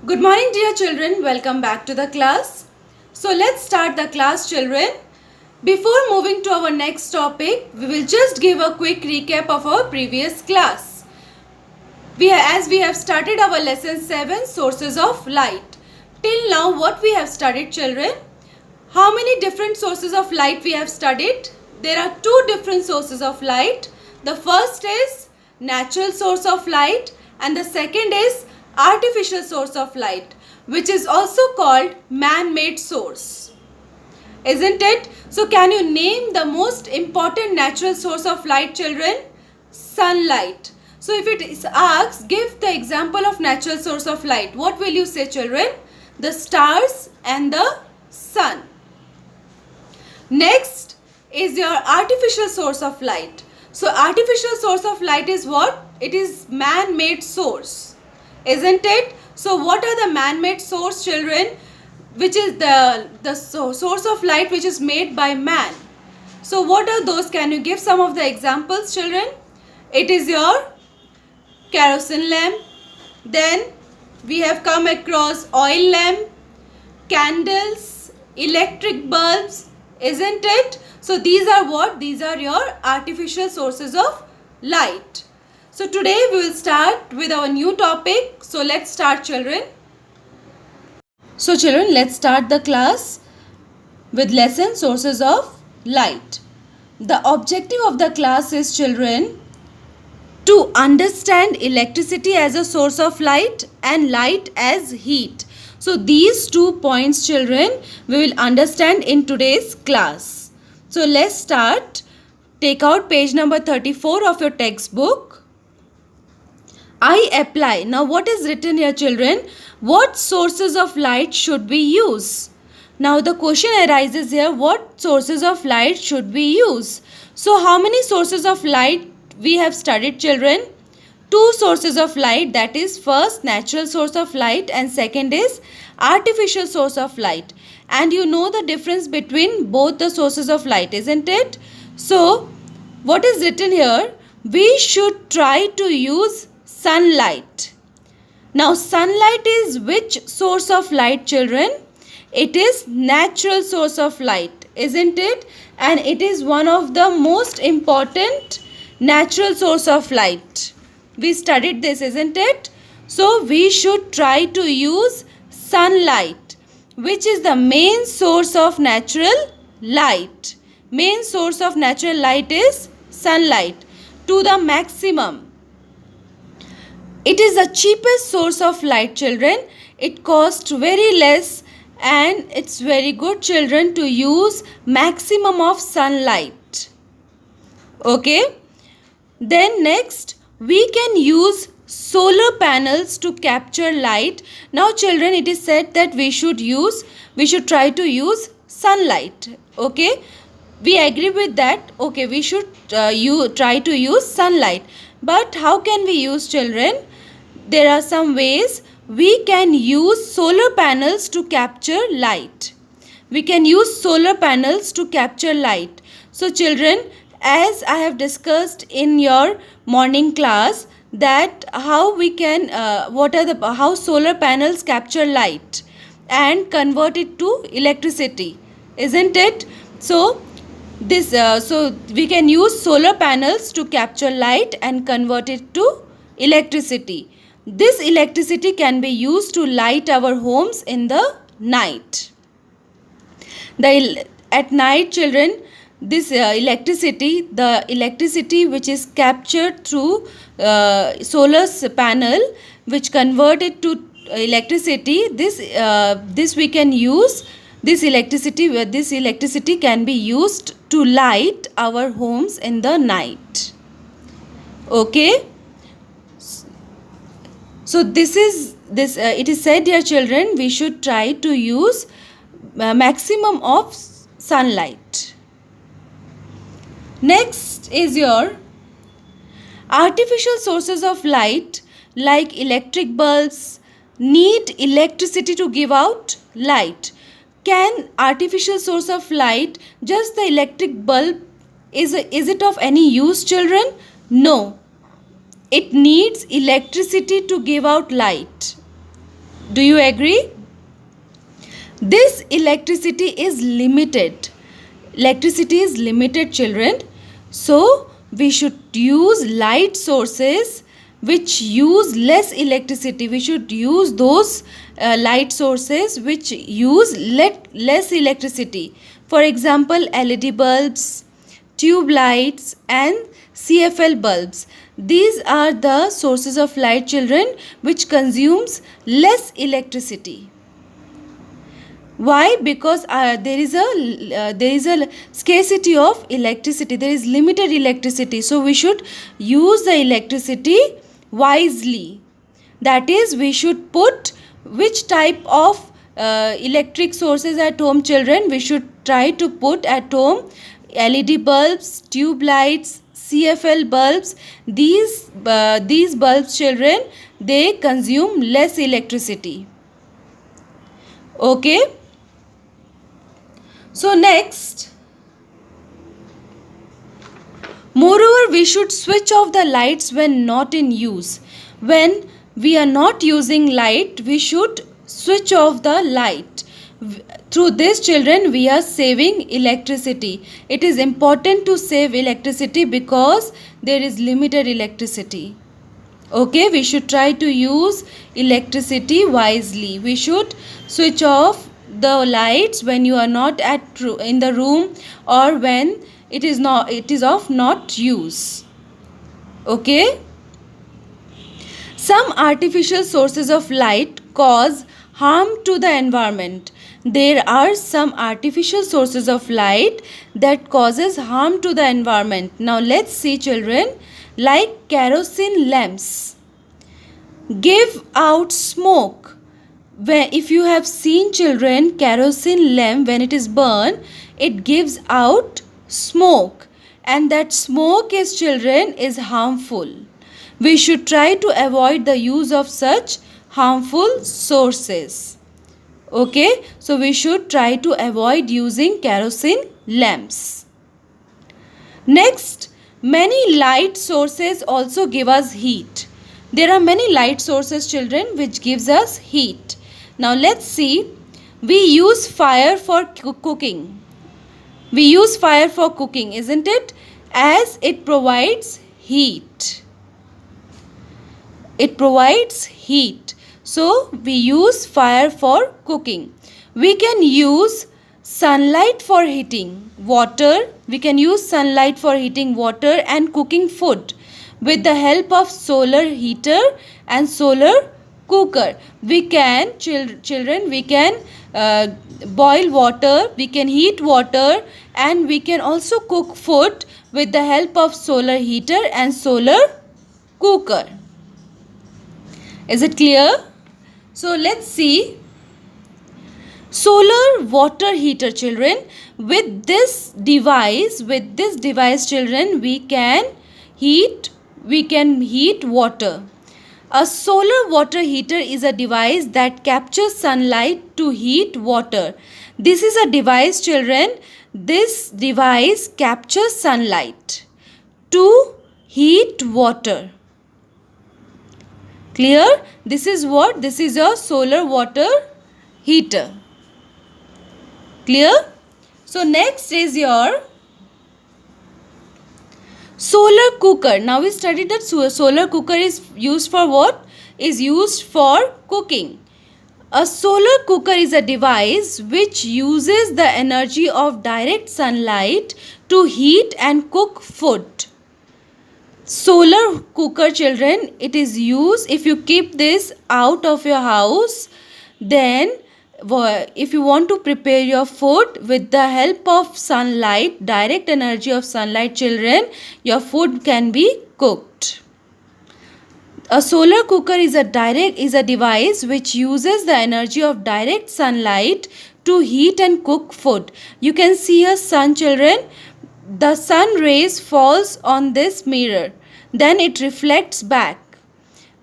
Good morning, dear children. Welcome back to the class. So let's start the class, children. Before moving to our next topic, we will just give a quick recap of our previous class. As we have started our lesson 7, sources of light. Till now, what we have studied, children? How many different sources of light we have studied? There are two different sources of light. The first is natural source of light and the second is artificial source of light, which is also called man-made source. Isn't it? So can you name the most important natural source of light, children? Sunlight. So if it is asked, give the example of natural source of light. What will you say, children? The stars and the sun. Next is your artificial source of light. So artificial source of light is what? It is man-made source. Isn't it? So what are the man-made source, children? Which is the source of light which is made by man. So what are those? Can you give some of the examples, children? It is your kerosene lamp. Then we have come across oil lamp, candles, electric bulbs. Isn't it? So these are what? These are your artificial sources of light. So today we will start with our new topic. So let's start, children. So children, let's start the class with lesson sources of light. The objective of the class is, children, to understand electricity as a source of light and light as heat. So these 2 points, children, we will understand in today's class. So let's start. Take out page number 34 of your textbook. I apply. Now what is written here, children? What sources of light should we use? Now the question arises here, what sources of light should we use? So how many sources of light we have studied, children? 2 sources of light, that is first natural source of light and second is artificial source of light. And you know the difference between both the sources of light, isn't it? So what is written here? We should try to use sunlight. Now sunlight is which source of light, children? It is natural source of light, isn't it? And it is one of the most important natural source of light. We studied this, isn't it? So we should try to use sunlight, which is the main source of natural light. Main source of natural light is sunlight to the maximum. It is the cheapest source of light, children. It costs very less and it's very good, children, to use maximum of sunlight. Okay. Then next, we can use solar panels to capture light. Now children, it is said that we should try to use sunlight. Okay. We agree with that. Okay, we should try to use sunlight. But how can we use, children? There are some ways. We can use solar panels to capture light. We can use solar panels to capture light. So children, as I have discussed in your morning class, that how we can how solar panels capture light and convert it to electricity, isn't it? So so we can use solar panels to capture light and convert it to electricity. This electricity can be used to light our homes in the night. At night, children, this the electricity which is captured through solar panel, which convert it to electricity, this we can use. This electricity can be used to light our homes in the night. Okay. So it is said, dear children, we should try to use maximum of sunlight. Next is your artificial sources of light, like electric bulbs need electricity to give out light. Can artificial source of light, just the electric bulb, is it of any use, children? No. It needs electricity to give out light. Do you agree? This electricity is limited. Electricity is limited, children. So we should use light sources which use less electricity. We should use those light sources which use less electricity. For example, LED bulbs, tube lights and CFL bulbs. These are the sources of light, children, which consumes less electricity. Why? Because there is a scarcity of electricity. There is limited electricity. So we should use the electricity wisely. That is, we should put which type of electric sources at home, children. We should try to put at home LED bulbs, tube lights, CFL bulbs. These bulbs, children, they consume less electricity. Okay. So next, moreover, we should switch off the lights when not in use. When we are not using light, we should switch off the light. Through this, children, we are saving electricity. It is important to save electricity because there is limited electricity. Okay, we should try to use electricity wisely. We should switch off the lights when you are not in the room or when it is of not use. Okay. Some artificial sources of light cause harm to the environment. There are some artificial sources of light that causes harm to the environment. Now let's see, children, like kerosene lamps give out smoke. If you have seen, children, kerosene lamp, when it is burned, it gives out smoke, and that smoke is, children, is harmful. We should try to avoid the use of such harmful sources. Okay, so we should try to avoid using kerosene lamps. Next, many light sources also give us heat. There are many light sources, children, which gives us heat. Now let's see. We use fire for cooking. We use fire for cooking, isn't it? As it provides heat. It provides heat. So we use fire for cooking. We can use sunlight for heating water. We can use sunlight for heating water and cooking food with the help of solar heater and solar cooker. We can, children, we can boil water, we can heat water, and we can also cook food with the help of solar heater and solar cooker. Is it clear? So let's see. Solar water heater, children. With this device, children, we can heat water. A solar water heater is a device that captures sunlight to heat water. This is a device, children. This device captures sunlight to heat water. Clear? This is what? This is a solar water heater. Clear? So next is your solar cooker. Now we studied that solar cooker is used for what? Is used for cooking. A solar cooker is a device which uses the energy of direct sunlight to heat and cook food. Solar cooker, children, it is used if you keep this out of your house. Then if you want to prepare your food with the help of sunlight, direct energy of sunlight, children, your food can be cooked. A solar cooker is a device which uses the energy of direct sunlight to heat and cook food. You can see a sun, children. The sun rays falls on this mirror. Then it reflects back.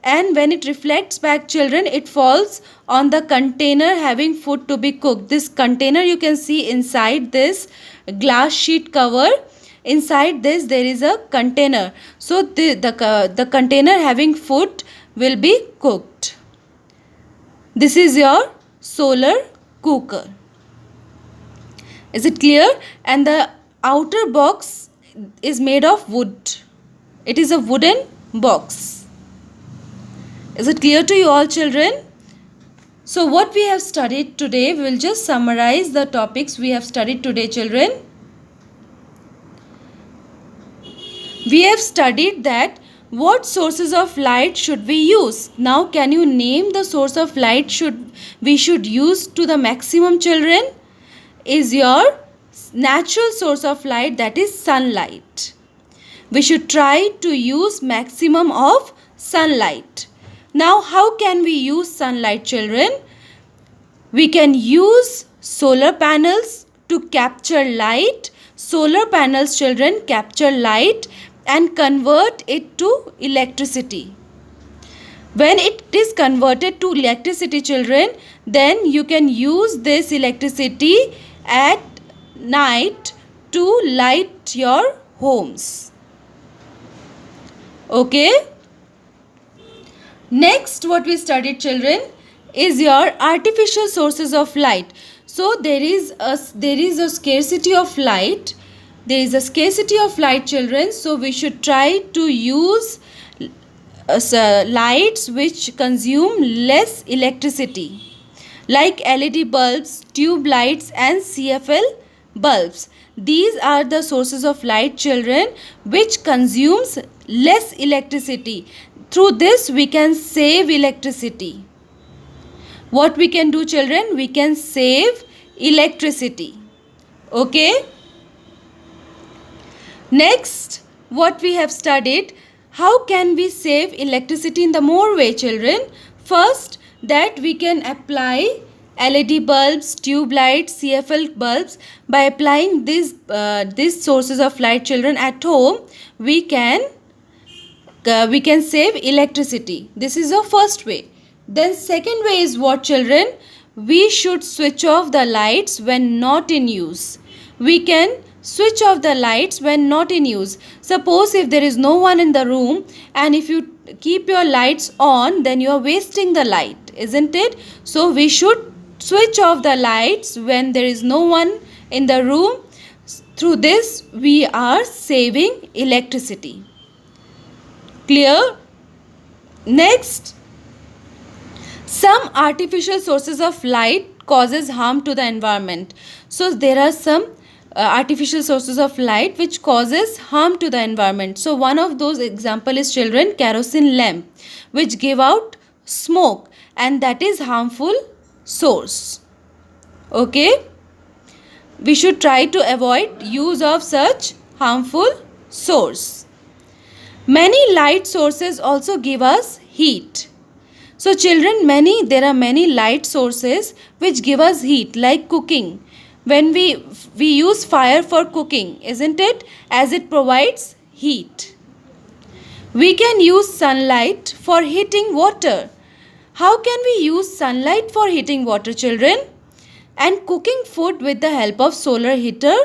And when it reflects back, children, it falls on the container having food to be cooked. This container, you can see inside this glass sheet cover. Inside this there is a container. So the container having food will be cooked. This is your solar cooker. Is it clear? And the outer box is made of wood. It is a wooden box. Is it clear to you all, children? So what we have studied today, we will just summarize the topics we have studied today, children. We have studied that what sources of light should we use. Now can you name the source of light we should use to the maximum, children? Is your natural source of light, that is sunlight. We should try to use maximum of sunlight. Now how can we use sunlight, children? We can use solar panels to capture light. Solar panels, children, capture light and convert it to electricity. When it is converted to electricity, children, then you can use this electricity at night to light your homes. Okay? Next, what we studied, children, is your artificial sources of light. So there is a scarcity of light. There is a scarcity of light, children. So we should try to use lights which consume less electricity, like LED bulbs, tube lights and CFL bulbs. These are the sources of light, children, which consumes less electricity. Through this we can save electricity. What we can do, children? We can save electricity. Okay? Next, what we have studied, how can we save electricity in the more way, children? First, that we can apply LED bulbs, tube lights, CFL bulbs. By applying these sources of light, children, at home, we can save electricity. This is the first way. Then second way is what, children? We should switch off the lights when not in use. We can switch off the lights when not in use. Suppose if there is no one in the room and if you keep your lights on, then you are wasting the light, isn't it? So we should switch off the lights when there is no one in the room. Through this we are saving electricity. Clear? Next, some artificial sources of light causes harm to the environment. So there are some artificial sources of light which causes harm to the environment. So one of those example is, children, kerosene lamp, which give out smoke, and that is harmful source. Okay? We should try to avoid use of such harmful source. Many light sources also give us heat. So children, there are many light sources which give us heat, like cooking. When we use fire for cooking, isn't it? As it provides heat. We can use sunlight for heating water. How can we use sunlight for heating water, children? And cooking food with the help of solar heater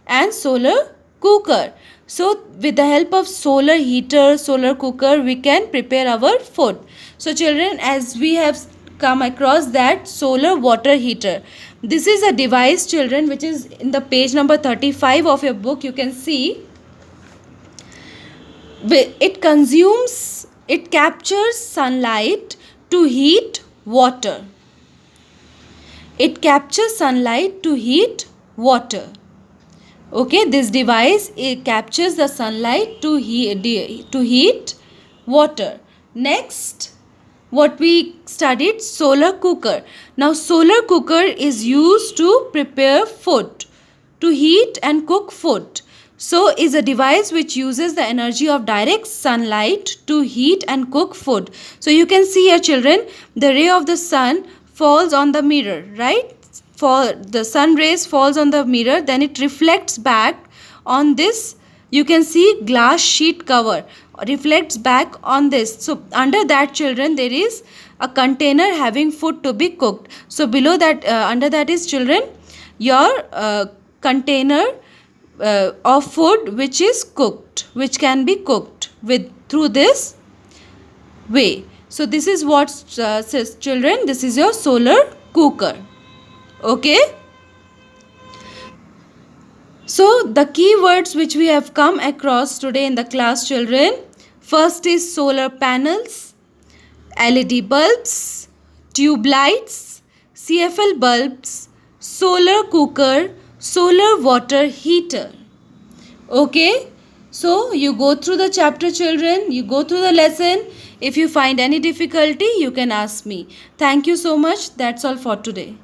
and solar cooker. So with the help of solar heater, solar cooker, we can prepare our food. So children, as we have come across that solar water heater, this is a device, children, which is in the page number 35 of your book. You can see it captures sunlight to heat water. It captures sunlight to heat water. Okay, this device, it captures the sunlight to heat water. Next, what we studied, solar cooker. Now solar cooker is used to prepare food, to heat and cook food. So is a device which uses the energy of direct sunlight to heat and cook food. So you can see here, children, the ray of the sun falls on the mirror, right? For the sun rays falls on the mirror, then it reflects back on this. You can see glass sheet cover reflects back on this. So under that, children, there is a container having food to be cooked. So below that, under that is, children, your container of food which can be cooked through this way. So this is what, says children, this is your solar cooker. Okay. So the key words which we have come across today in the class, children, first is solar panels, LED bulbs, tube lights, CFL bulbs, solar cooker, solar water heater. Okay, so you go through the chapter, children, you go through the lesson. If you find any difficulty, you can ask me. Thank you so much. That's all for today.